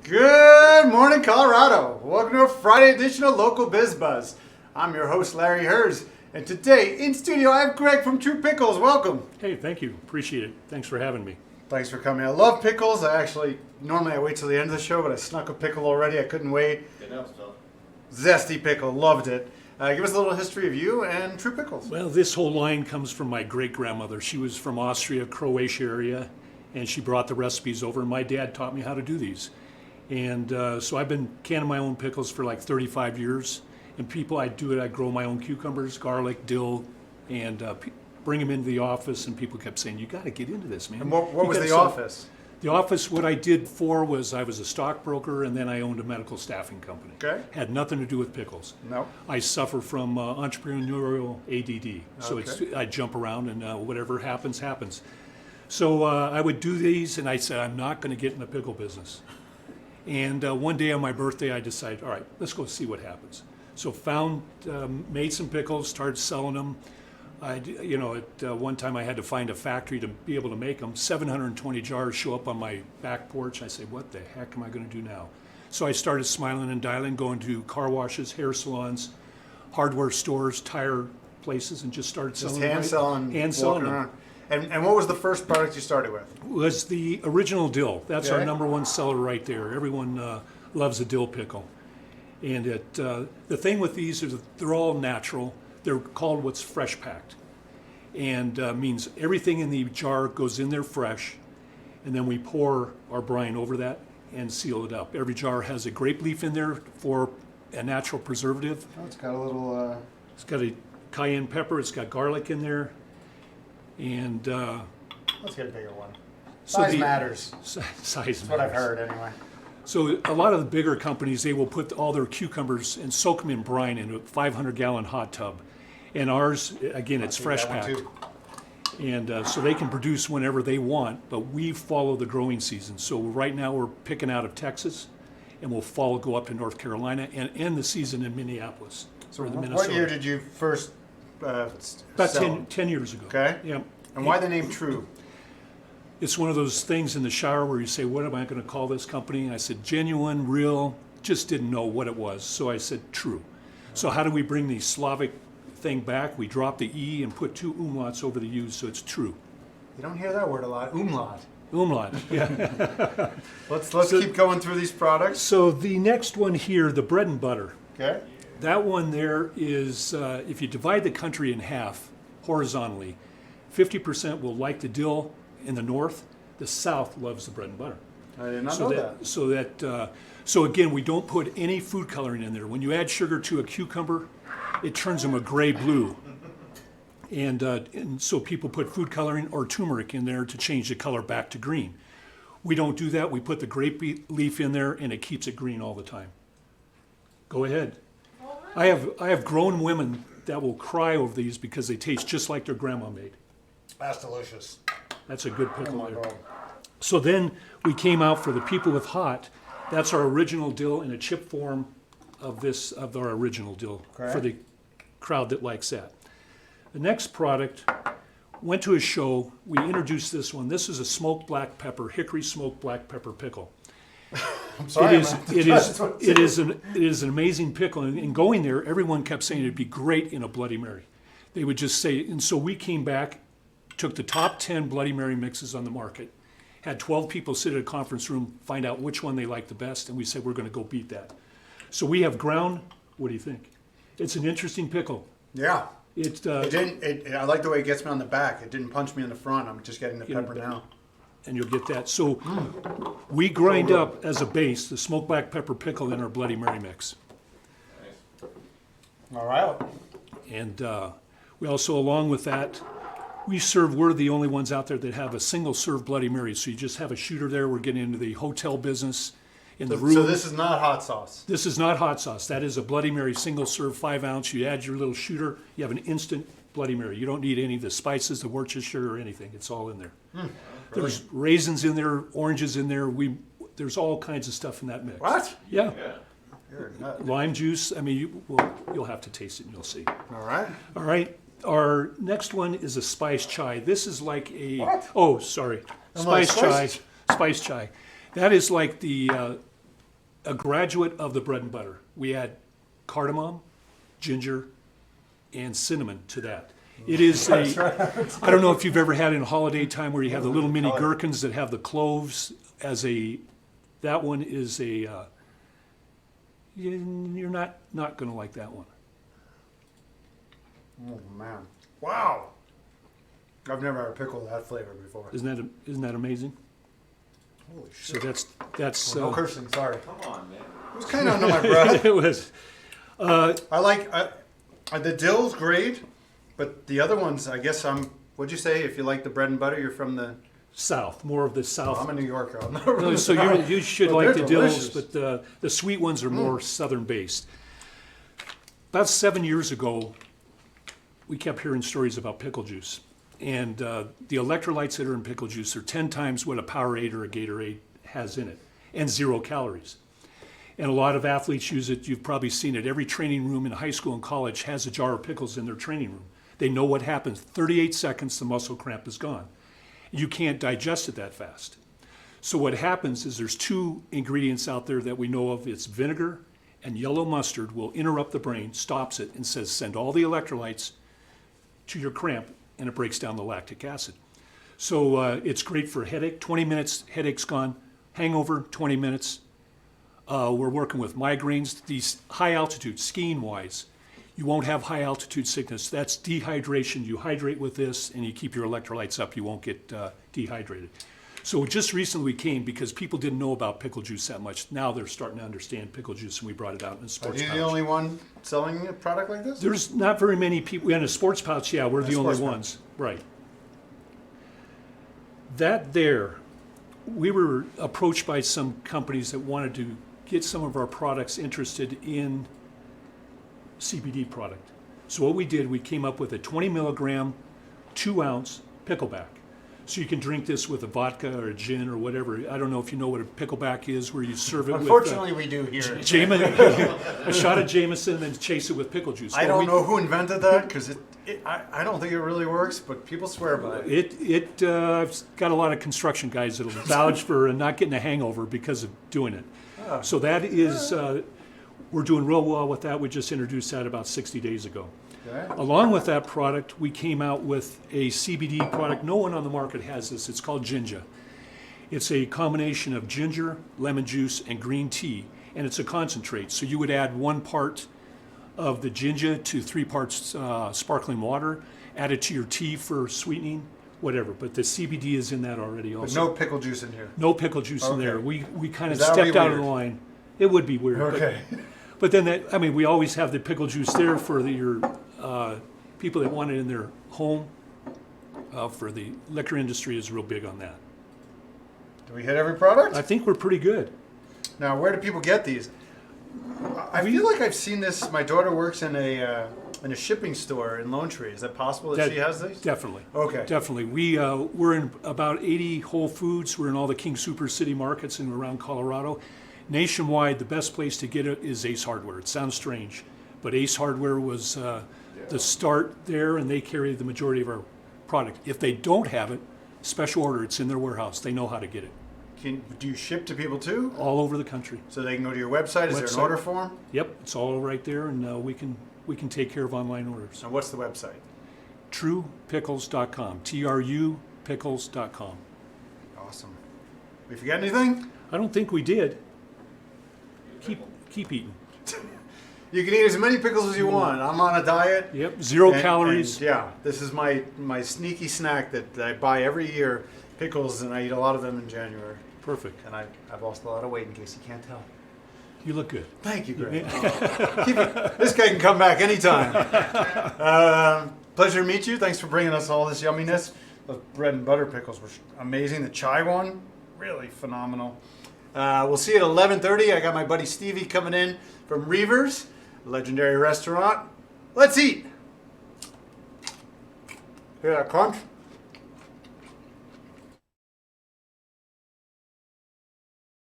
Good morning, Colorado. Welcome to a Friday edition of Local Biz Buzz. I'm your host, Larry Hers, and today in studio I have Greg from Trü Pickles. Welcome. Hey, thank you. Appreciate it. Thanks for having me. Thanks for coming. I love pickles. Normally I wait till the end of the show, but I snuck a pickle already. I couldn't wait. Zesty pickle, loved it. Give us a little history of you and Trü Pickles. Well, this whole line comes from my great-grandmother. She was from Austria, Croatia area, and she brought the recipes over, and my dad taught me how to do these. And so I've been canning my own pickles for like 35 years. And I grow my own cucumbers, garlic, dill, and bring them into the office. And people kept saying, you got to get into this, man. And what was the office? The office, what I did was I was a stockbroker, and then I owned a medical staffing company. Okay. Had nothing to do with pickles. No. I suffer from entrepreneurial ADD. So Okay. I jump around, and whatever happens, happens. So I would do these, and I said, I'm not going to get in the pickle business. And one day on my birthday, I decided, all right, let's go see what happens. So made some pickles, started selling them. At one time I had to find a factory to be able to make them. 720 jars show up on my back porch. I say, what the heck am I going to do now? So I started smiling and dialing, going to car washes, hair salons, hardware stores, tire places, and just started selling them. Hand selling them. And what was the first product you started with? Was the original dill. That's Okay. our number one seller right there. Everyone loves a dill pickle. And the thing with these is that they're all natural. They're called what's fresh packed. And means everything in the jar goes in there fresh. And then we pour our brine over that and seal it up. Every jar has a grape leaf in there for a natural preservative. Oh, it's got a little... It's got a cayenne pepper. It's got garlic in there. And Let's get a bigger one. so Size matters. Size That's what I've heard anyway. So a lot of the bigger companies, they will put all their cucumbers and soak them in brine in a 500-gallon hot tub. And ours, again, it's fresh packed. And so they can produce whenever they want, but we follow the growing season. So right now we're picking out of Texas, and we'll go up to North Carolina and end the season in Minneapolis. So or the what Minnesota. year did you first About sell? 10 years ago. Okay. Yeah. And why the name Trü? It's one of those things in the shower where you say, what am I going to call this company? And I said, genuine, real, just didn't know what it was. So I said, Trü. So how do we bring the Slavic thing back? We drop the E and put 2 umlauts over the U, so it's Trü. You don't hear that word a lot. Umlaut. Umlaut, yeah. Let's keep going through these products. So the next one here, the bread and butter. Okay. That one there is, if you divide the country in half horizontally, 50% will like the dill in the north. The south loves the bread and butter. I did not know that. So again, we don't put any food coloring in there. When you add sugar to a cucumber, it turns them a gray blue. And so people put food coloring or turmeric in there to change the color back to green. We don't do that. We put the grape leaf in there, and it keeps it green all the time. Go ahead. I have grown women that will cry over these because they taste just like their grandma made. That's delicious. That's a good pickle Oh my there. God. So then we came out for the people with hot. That's our original dill in a chip form of our original dill for the crowd that likes that. The next product went to a show. We introduced this one. This is a smoked black pepper, hickory smoked black pepper pickle. I'm sorry. It is an amazing pickle. And going there, everyone kept saying it'd be great in a Bloody Mary. They would just say, and so we came back, took the top 10 Bloody Mary mixes on the market, had 12 people sit at a conference room, find out which one they liked the best, and we said we're going to go beat that. So we have ground. What do you think? It's an interesting pickle. Yeah. I I like the way it gets me on the back. It didn't punch me in the front. I'm just getting the pepper now. And you'll get that. So we grind up as a base the smoked black pepper pickle in our Bloody Mary mix. All right. And we also, along with that, we're the only ones out there that have a single serve Bloody Mary. So you just have a shooter there. We're getting into the hotel business. In the room. So this is not hot sauce. This is not hot sauce. That is a Bloody Mary single serve 5 ounce. You add your little shooter. You have an instant Bloody Mary. You don't need any of the spices, the Worcestershire, or anything. It's all in there. There's raisins in there, oranges in there. There's all kinds of stuff in that mix. What? Yeah. You're a nut. Lime juice. I mean, you'll have to taste it and you'll see. All right. All right. Our next one is a spice chai. This is like a. What? Oh, sorry. I'm like, Spice chai. Spice chai. That is like the a graduate of the bread and butter. We add cardamom, ginger, and cinnamon to that. It is I don't know if you've ever had it in holiday time where you have the little mini gherkins that have the cloves as that one is you're not going to like that one. Oh, man. Wow. I've never had a pickle with that flavor before. Isn't that amazing? Holy shit. So that's no cursing, sorry. Come on, man. It was kind of under my breath. it was. I like the dill's great, but the other ones, I guess what'd you say? If you like the bread and butter, you're from the South, more of the South. I'm a New Yorker. I'm not really So you should Well, like the they're Dills, delicious. but the sweet ones are more Southern based. About 7 years ago, we kept hearing stories about pickle juice. And the electrolytes that are in pickle juice are 10 times what a Powerade or a Gatorade has in it, and 0 calories. And a lot of athletes use it. You've probably seen it. Every training room in high school and college has a jar of pickles in their training room. They know what happens. 38 seconds, the muscle cramp is gone. You can't digest it that fast. So what happens is there's 2 ingredients out there that we know of. It's vinegar and yellow mustard will interrupt the brain, stops it, and says send all the electrolytes to your cramp, and it breaks down the lactic acid. So it's great for headache. 20 minutes, headache's gone. Hangover, 20 minutes. We're working with migraines. These high altitude, skiing wise, you won't have high altitude sickness. That's dehydration. You hydrate with this and you keep your electrolytes up. You won't get dehydrated. So just recently we came because people didn't know about pickle juice that much. Now they're starting to understand pickle juice, and we brought it out in a sports Are you pouch. the only one selling a product like this? There's not very many people. In a sports pouch, yeah, we're the only sports pouch. ones. Right. That there, we were approached by some companies that wanted to get some of our products interested in CBD product. So what we did, we came up with a 20 milligram, 2 ounce Pickle Back. So you can drink this with a vodka or a gin or whatever. I don't know if you know what a Pickle Back is, where you serve it Unfortunately, we do here. with a shot of Jameson and then chase it with pickle juice. I don't know who invented that because I don't think it really works, but people swear by it. I've got a lot of construction guys that'll vouch for not getting a hangover because of doing it. Oh. So that is, we're doing real well with that. We just introduced that about 60 days ago. Okay. Along with that product, we came out with a CBD product. No one on the market has this. It's called Ginger. It's a combination of ginger, lemon juice, and green tea, and it's a concentrate. So you would add 1 part of the ginger to 3 parts sparkling water, add it to your tea for sweetening, whatever. But the CBD is in that already also. But no pickle juice in here. No pickle juice in Okay. there. We kind of Is that stepped out of weird? the line. It would be weird. Okay. But then we always have the pickle juice there for your people that want it in their home. For the liquor industry is real big on that. Do we hit every product? I think we're pretty good. Now, where do people get these? I feel like I've seen this. My daughter works in a shipping store in Lone Tree. Is that possible that she has these? Definitely. Okay. Definitely. We're in about 80 Whole Foods. We're in all the King Super City markets and around Colorado. Nationwide, the best place to get it is Ace Hardware. It sounds strange, but Ace Hardware was the start there, and they carry the majority of our product. If they don't have it, special order. It's in their warehouse. They know how to get it. Do you ship to people too? All over the country. So they can go to your website? Is there an Website. order form? Yep, it's all right there, and we can take care of online orders. And what's the website? TruPickles.com. TRU Pickles.com. Awesome. We forget anything? I don't think we did. Keep eating. You can eat as many pickles as you want. I'm on a diet. Yep, 0 And- calories. and yeah, this is my sneaky snack that I buy every year. Pickles, and I eat a lot of them in January. Perfect. And I've lost a lot of weight in case you can't tell. You look good. Thank you, Greg. This guy can come back anytime. Pleasure to meet you. Thanks for bringing us all this yumminess. Those bread and butter pickles were amazing. The chai one, really phenomenal. We'll see you at 11:30. I got my buddy Stevie coming in from Reavers, legendary restaurant. Let's eat. Hear that crunch?